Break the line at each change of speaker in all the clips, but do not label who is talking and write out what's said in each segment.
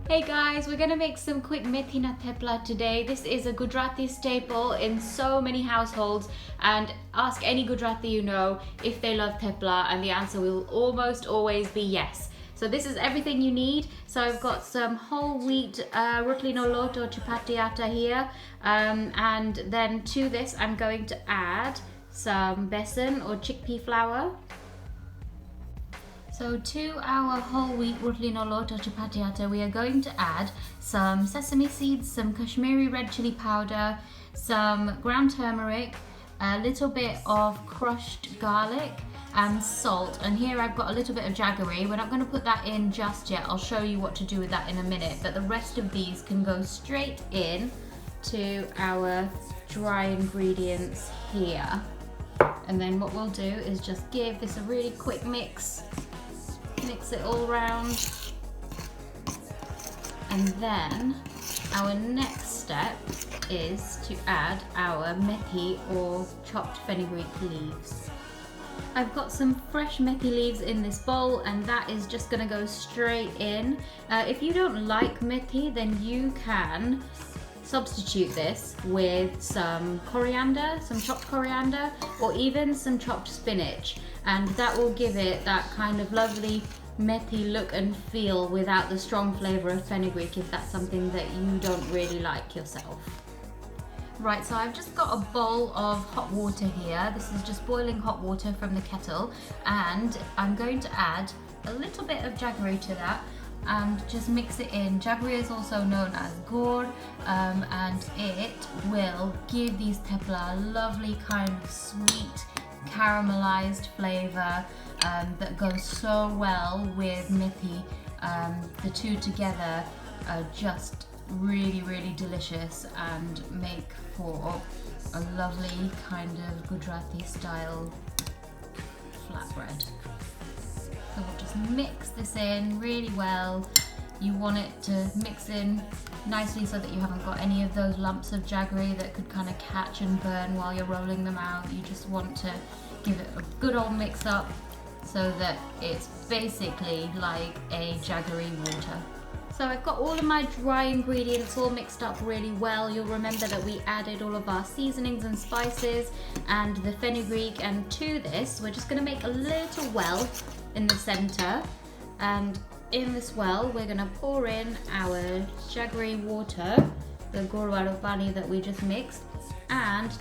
Hey guys, we're gonna make some quick methi na thepla today. This is a Gujarati staple in so many households, and ask any Gujarati you know if they love thepla and the answer will almost always be yes. So this is everything you need. So I've got some whole wheat roti no lot or chapati atta here, and then to this I'm going to add some besan or chickpea flour. So to our whole wheat roti no lot or chapati atta, we are going to add some sesame seeds, some Kashmiri red chili powder, some ground turmeric, a little bit of crushed garlic and salt. And here I've got a little bit of jaggery. We're not going to put that in just yet. I'll show you what to do with that in a minute. But the rest of these can go straight in to our dry ingredients here. And then what we'll do is just give this a really quick mix. Mix it all around, and then our next step is to add our methi or chopped fenugreek leaves. I've got some fresh methi leaves in this bowl, and that is just going to go straight in. If you don't like methi, then you can substitute this with some coriander, some chopped coriander, or even some chopped spinach, and that will give it that kind of lovely methi look and feel without the strong flavour of fenugreek, if that's something that you don't really like yourself. Right, so I've just got a bowl of hot water here. This is just boiling hot water from the kettle, and I'm going to add a little bit of jaggery to that and just mix it in. Jaggery is also known as gur, and it will give these thepla a lovely kind of sweet caramelized flavour that goes so well with methi. The two together are just really delicious and make for a lovely kind of Gujarati style flatbread. So we'll just mix this in really well. You want it to mix in nicely so that you haven't got any of those lumps of jaggery that could kind of catch and burn while you're rolling them out. You just want to give it a good old mix up so that it's basically like a jaggery water. So I've got all of my dry ingredients all mixed up really well. You'll remember that we added all of our seasonings and spices and the fenugreek, and to this we're just going to make a little well in the center, and in this well we're going to pour in our jaggery water, the gur waro pani that we just mixed, and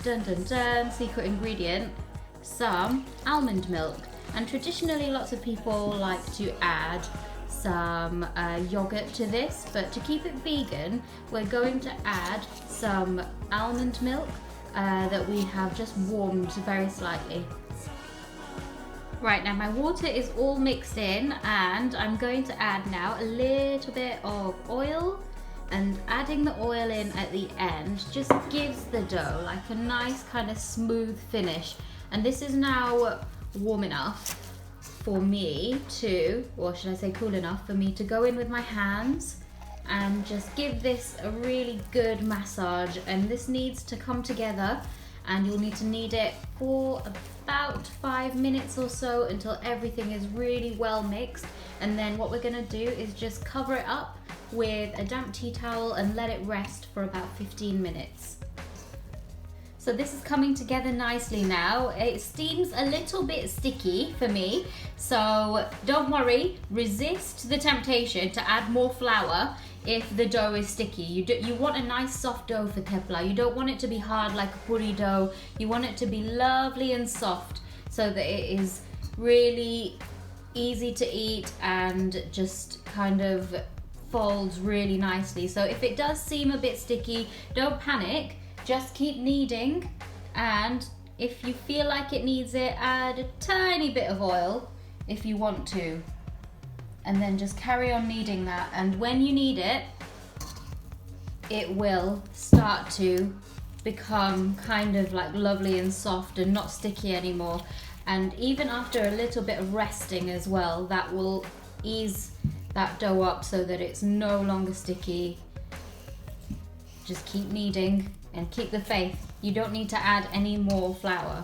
secret ingredient, some almond milk. And traditionally lots of people like to add some yogurt to this, but to keep it vegan we're going to add some almond milk that we have just warmed very slightly. Right, now my water is all mixed in, and I'm going to add now a little bit of oil, and adding the oil in at the end just gives the dough like a nice kind of smooth finish. And this is now warm enough for me to, or should I say cool enough for me to go in with my hands and just give this a really good massage. And this needs to come together, and you'll need to knead it for about 5 minutes or so until everything is really well mixed. And then what we're going to do is just cover it up with a damp tea towel and let it rest for about 15 minutes. So this is coming together nicely now. It seems a little bit sticky for me, so don't worry, resist the temptation to add more flour if the dough is sticky. You want a nice soft dough for thepla. You don't want it to be hard like a puri dough. You want it to be lovely and soft so that it is really easy to eat and just kind of folds really nicely. So if it does seem a bit sticky, don't panic. Just keep kneading, and if you feel like it needs it, add a tiny bit of oil if you want to, and then just carry on kneading that. And when you knead it, it will start to become kind of like lovely and soft and not sticky anymore. And even after a little bit of resting as well, that will ease that dough up so that it's no longer sticky. Just keep kneading and keep the faith. You don't need to add any more flour.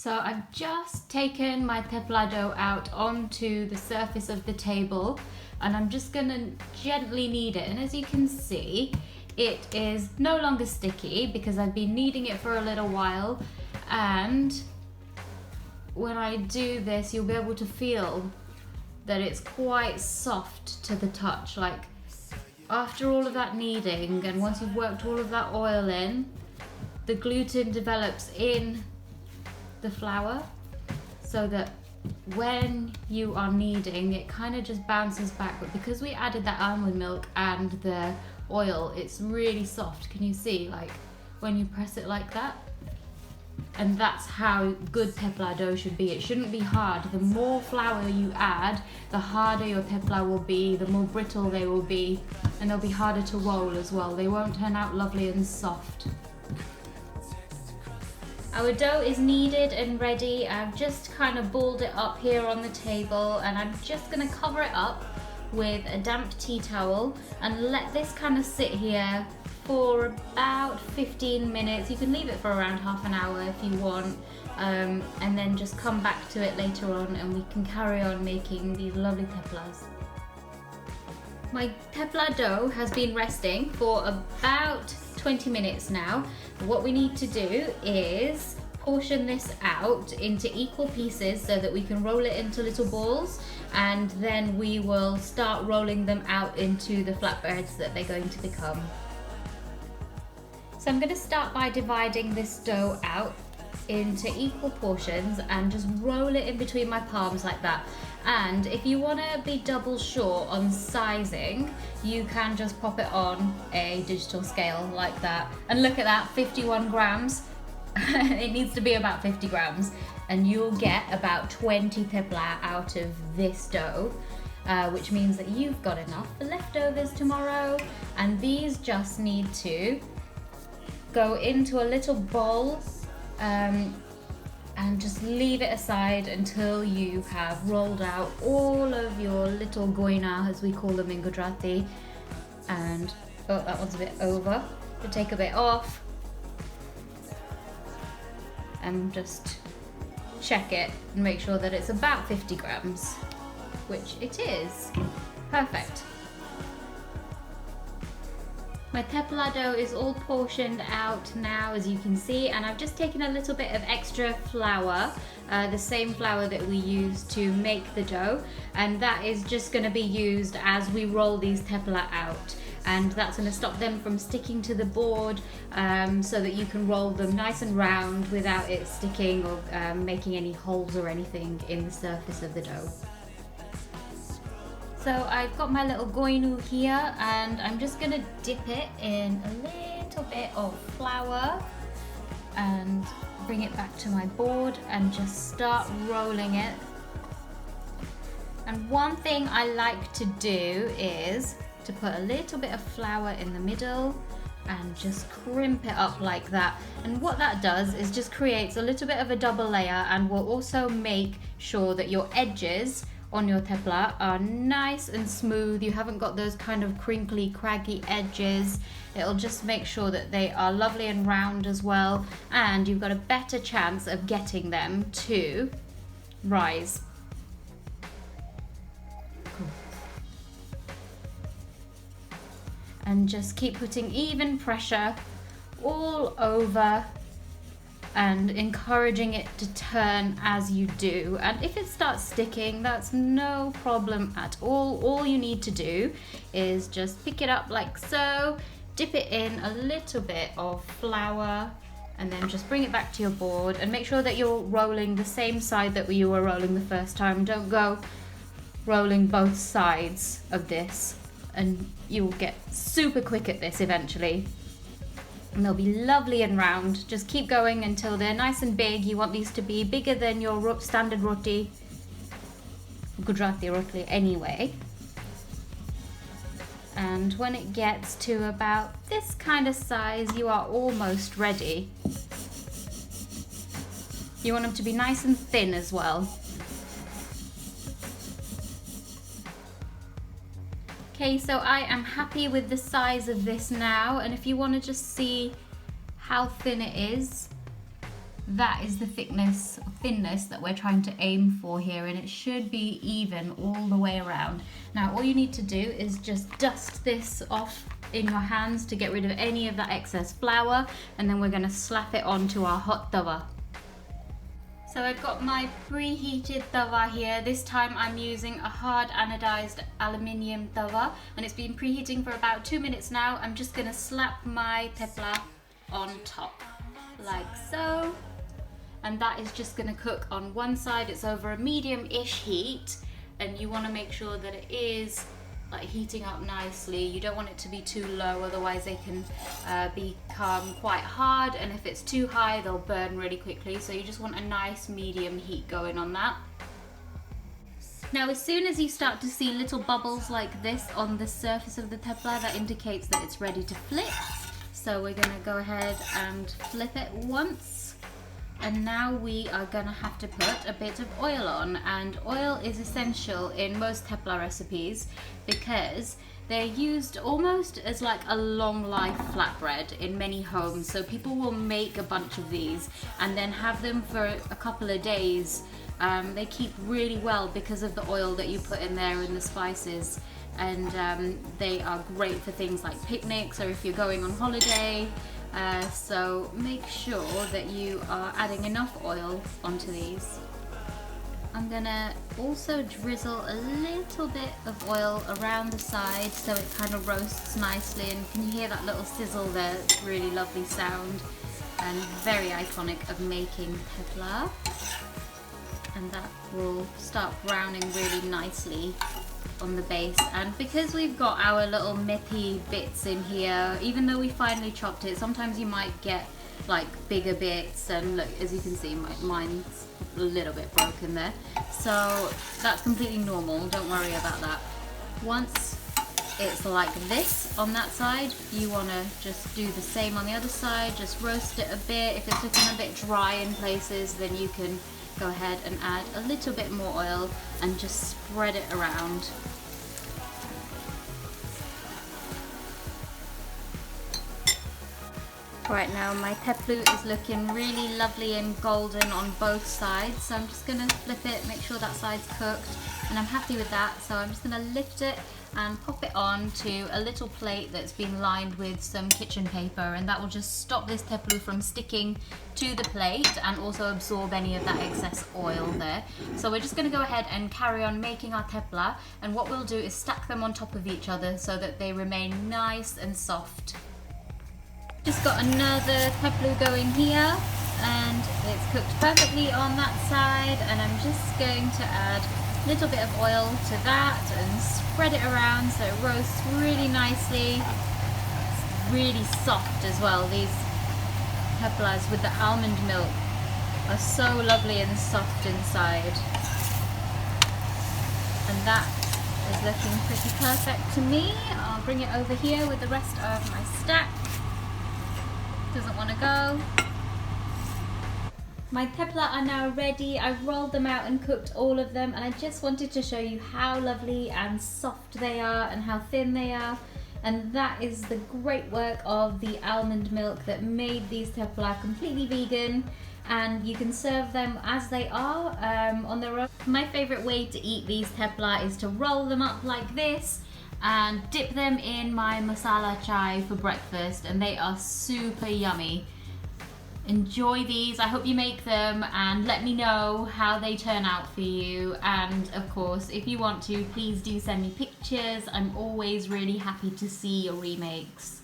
So I've just taken my thepla dough out onto the surface of the table, and I'm just gonna gently knead it. And as you can see, it is no longer sticky because I've been kneading it for a little while, and when I do this, you'll be able to feel that it's quite soft to the touch. Like after all of that kneading, and once you've worked all of that oil in, the gluten develops in the flour, so that when you are kneading, it kind of just bounces back. But because we added that almond milk and the oil, it's really soft. Can you see, like when you press it like that? And that's how good thepla dough should be. It shouldn't be hard. The more flour you add, the harder your thepla will be, the more brittle they will be, and they'll be harder to roll as well. They won't turn out lovely and soft. Our dough is kneaded and ready. I've just kind of balled it up here on the table, and I'm just gonna cover it up with a damp tea towel and let this kind of sit here for about 15 minutes. You can leave it for around half an hour if you want, and then just come back to it later on and we can carry on making these lovely theplas. My thepla dough has been resting for about 20 minutes now. What we need to do is portion this out into equal pieces so that we can roll it into little balls, and then we will start rolling them out into the flatbreads that they're going to become. So I'm going to start by dividing this dough out into equal portions and just roll it in between my palms like that. And if you want to be double sure on sizing, you can just pop it on a digital scale like that. And look at that, 51 grams. It needs to be about 50 grams, and you'll get about 20 thepla out of this dough, which means that you've got enough for leftovers tomorrow. And these just need to go into a little bowl, and just leave it aside until you have rolled out all of your little goina, as we call them in Gujarati. And oh, that one's a bit over. To take a bit off and just check it and make sure that it's about 50 grams, which it is. Perfect. My thepla dough is all portioned out now, as you can see, and I've just taken a little bit of extra flour, the same flour that we use to make the dough, and that is just going to be used as we roll these thepla out, and that's going to stop them from sticking to the board, so that you can roll them nice and round without it sticking or making any holes or anything in the surface of the dough. So I've got my little goinu here, and I'm just going to dip it in a little bit of flour and bring it back to my board and just start rolling it. And one thing I like to do is to put a little bit of flour in the middle and just crimp it up like that. And what that does is just creates a little bit of a double layer, and will also make sure that your edges on your thepla are nice and smooth. You haven't got those kind of crinkly, craggy edges. It'll just make sure that they are lovely and round as well, and you've got a better chance of getting them to rise. Cool. And just keep putting even pressure all over and encouraging it to turn as you do. And if it starts sticking, that's no problem at all. All you need to do is just pick it up like so, dip it in a little bit of flour, and then just bring it back to your board and make sure that you're rolling the same side that you were rolling the first time. Don't go rolling both sides of this, and you'll get super quick at this eventually. And they'll be lovely and round. Just keep going until they're nice and big. You want these to be bigger than your standard roti, Gujarati roti anyway. And when it gets to about this kind of size, you are almost ready. You want them to be nice and thin as well. Okay, so I am happy with the size of this now, and if you want to just see how thin it is, that is the thinness that we're trying to aim for here, and it should be even all the way around. Now all you need to do is just dust this off in your hands to get rid of any of that excess flour, and then we're going to slap it onto our hot tawa. So I've got my preheated tawa here. This time I'm using a hard anodized aluminium tawa, and it's been preheating for about 2 minutes now. I'm just going to slap my thepla on top like so, and that is just going to cook on one side. It's over a medium-ish heat, and you want to make sure that it is like heating up nicely. You don't want it to be too low, otherwise they can become quite hard, and if it's too high they'll burn really quickly. So you just want a nice medium heat going on that. Now as soon as you start to see little bubbles like this on the surface of the thepla, that indicates that it's ready to flip. So we're going to go ahead and flip it once, and now we are going to have to put a bit of oil on, and oil is essential in most thepla recipes because they're used almost as like a long life flatbread in many homes. So people will make a bunch of these and then have them for a couple of days. They keep really well because of the oil that you put in there and the spices, and they are great for things like picnics or if you're going on holiday. So make sure that you are adding enough oil onto these. I'm gonna also drizzle a little bit of oil around the side so it kind of roasts nicely, and can you hear that little sizzle there? It's really lovely sound and very iconic of making thepla. And that will start browning really nicely on the base. And because we've got our little methi bits in here, even though we finely chopped it, sometimes you might get like bigger bits, and look, as you can see, mine's a little bit broken there, so that's completely normal, don't worry about that. Once it's like this on that side, you want to just do the same on the other side, just roast it a bit. If it's looking a bit dry in places, then you can go ahead and add a little bit more oil and just spread it around. Right now my thepla is looking really lovely and golden on both sides, so I'm just going to flip it, make sure that side's cooked, and I'm happy with that. So I'm just going to lift it and pop it on to a little plate that's been lined with some kitchen paper, and that will just stop this thepla from sticking to the plate and also absorb any of that excess oil there. So we're just going to go ahead and carry on making our thepla, and what we'll do is stack them on top of each other so that they remain nice and soft. Just got another thepla going here, and it's cooked perfectly on that side, and I'm just going to add a little bit of oil to that and spread it around so it roasts really nicely. It's really soft as well. These theplas with the almond milk are so lovely and soft inside, and that is looking pretty perfect to me. I'll bring it over here with the rest of my stack. Doesn't want to go. My thepla are now ready. I've rolled them out and cooked all of them, and I just wanted to show you how lovely and soft they are and how thin they are. And that is the great work of the almond milk that made these thepla completely vegan, and you can serve them as they are on their own. My favourite way to eat these thepla is to roll them up like this and dip them in my masala chai for breakfast, and they are super yummy. Enjoy these. I hope you make them and let me know how they turn out for you, and of course if you want to, please do send me pictures. I'm always really happy to see your remakes.